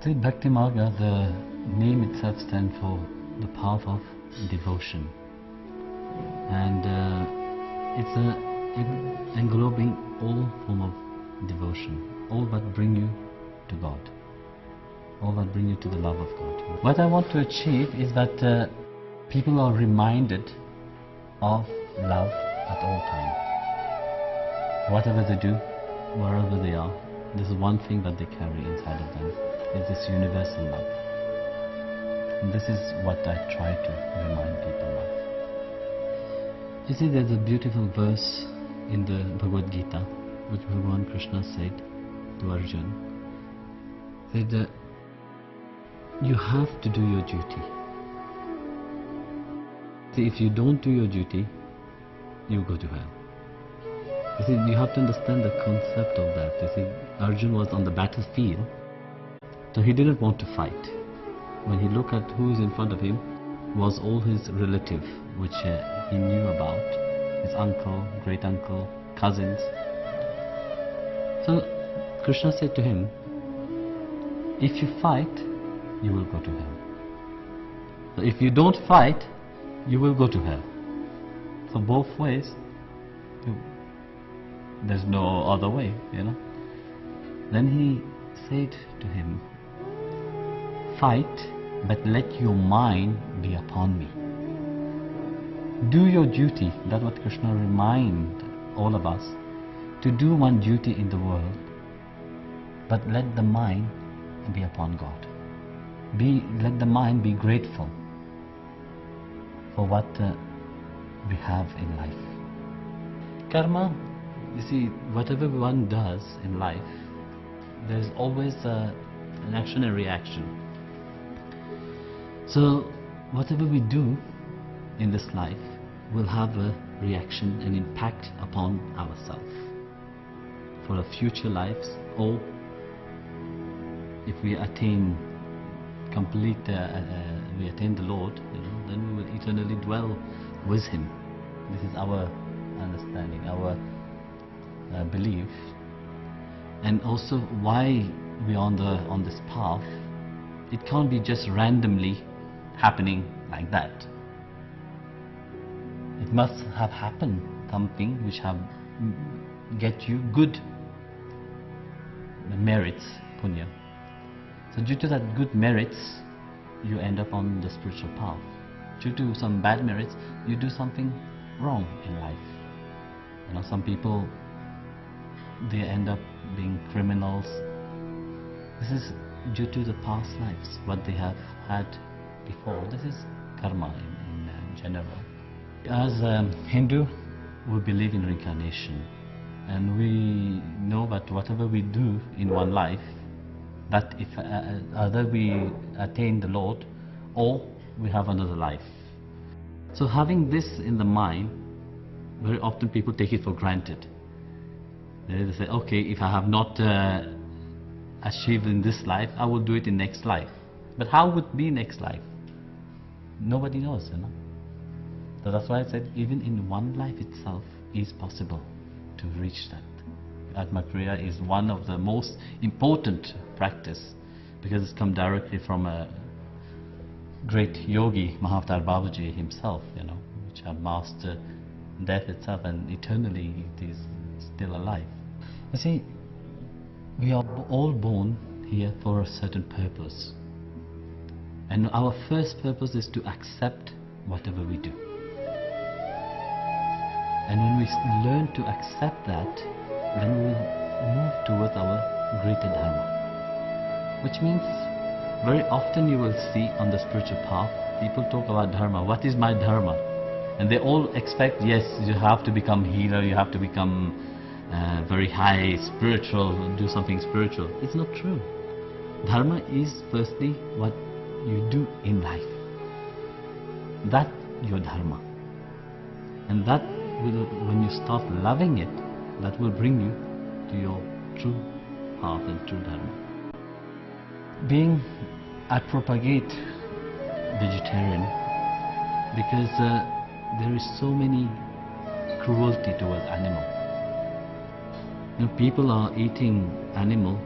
See, Bhakti Marga, the name itself stands for the path of devotion. And it's englobing all form of devotion, all that bring you to God, all that bring you to the love of God. What I want to achieve is that people are reminded of love at all times. Whatever they do, wherever they are, this is one thing that they carry inside of them, is this universal love. And this is what I try to remind people of. You see, there's a beautiful verse in the Bhagavad Gita, which Bhagavan Krishna said to Arjuna, that you have to do your duty. See, if you don't do your duty, you go to hell. You see, you have to understand the concept of that. You see, Arjuna was on the battlefield, so he didn't want to fight. When he looked at who is in front of him, was all his relative, which he knew about, his uncle, great uncle, cousins. So Krishna said to him, if you fight, you will go to hell. So if you don't fight, you will go to hell. So both ways, there's no other way, you know. Then he said to him, fight, but let your mind be upon me. Do your duty. That's what Krishna reminds all of us, to do one duty in the world, but let the mind be upon God. Let the mind be grateful for what we have in life. Karma, you see, whatever one does in life, there's always an action and reaction. So whatever we do in this life will have a reaction and impact upon ourselves for our future lives, or if we attain we attain the Lord, then we will eternally dwell with Him. This is our understanding, our belief. And also why we are on this path. It can't be just randomly happening like that. It must have happened something which have get you good merits, punya. So due to that good merits, you end up on the spiritual path. Due to some bad merits, you do something wrong in life. You know, some people, they end up being criminals. This is due to the past lives, what they have had before. This is karma in general. As a Hindu, we believe in reincarnation, and we know that whatever we do in one life, that if either we attain the Lord or we have another life. So having this in the mind, very often people take it for granted. They say, okay, if I have not achieved in this life, I will do it in next life. But how would it be next life? Nobody knows, you know. So that's why I said even in one life itself is possible to reach that. Atmakriya is one of the most important practice, because it's come directly from a great yogi, Mahavatar Babaji himself, you know, which have mastered death itself, and eternally it is still alive. You see, we are all born here for a certain purpose, and our first purpose is to accept whatever we do. And when we learn to accept that, then we will move towards our greater dharma. Which means very often you will see on the spiritual path, people talk about dharma. What is my dharma? And they all expect, yes, you have to become healer, you have to become very high spiritual, do something spiritual. It's not true. Dharma is firstly what you do in life. That's your dharma. And that will, when you start loving it, that will bring you to your true path and true dharma. I propagate vegetarian because there is so many cruelty towards animal. You know, people are eating animal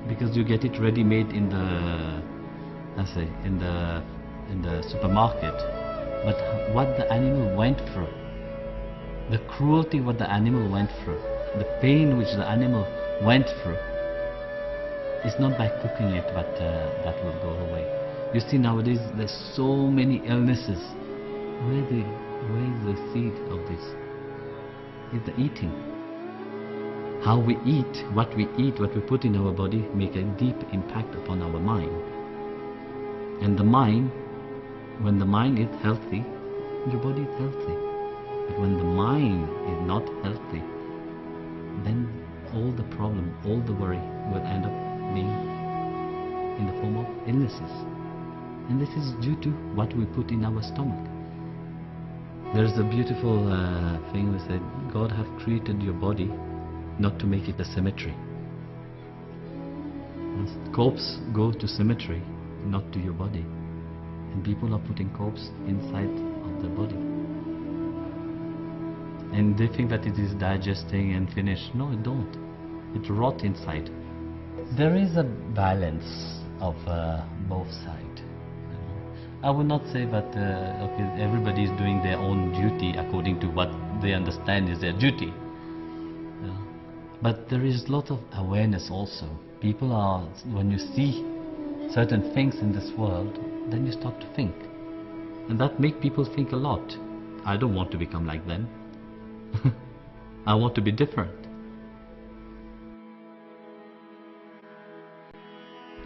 because you get it ready-made in the, in the supermarket. But what the animal went through, the cruelty what the animal went through, the pain which the animal went through, is not by cooking it, but that will go away. You see, nowadays there's so many illnesses. Where is the seed of this? It's the eating. How we eat, what we put in our body make a deep impact upon our mind. And the mind, when the mind is healthy, your body is healthy. But when the mind is not healthy, then all the problem, all the worry will end up being in the form of illnesses. And this is due to what we put in our stomach. There's a beautiful thing we said, God have created your body not to make it a cemetery. Corpse go to cemetery, not to your body. And people are putting corpse inside of the body. And they think that it is digesting and finished. No, it don't. It rot inside. There is a balance of both sides. I would not say that okay, everybody is doing their own duty according to what they understand is their duty. But there is a lot of awareness also. People are, when you see certain things in this world, then you start to think. And that makes people think a lot. I don't want to become like them. I want to be different.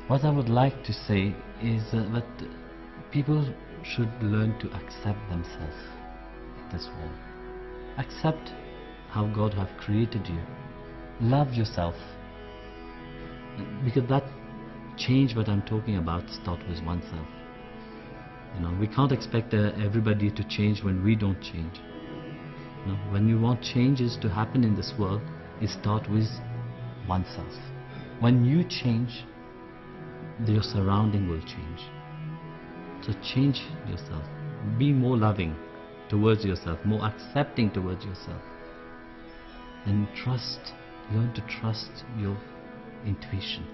What I would like to say is that people should learn to accept themselves in this world. Accept how God have created you. Love yourself. Because that change what I'm talking about starts with oneself. We can't expect everybody to change when we don't change. When you want changes to happen in this world, it starts with oneself. When you change, your surrounding will change. So change yourself. Be more loving towards yourself, more accepting towards yourself. And trust, learn to trust your intuition.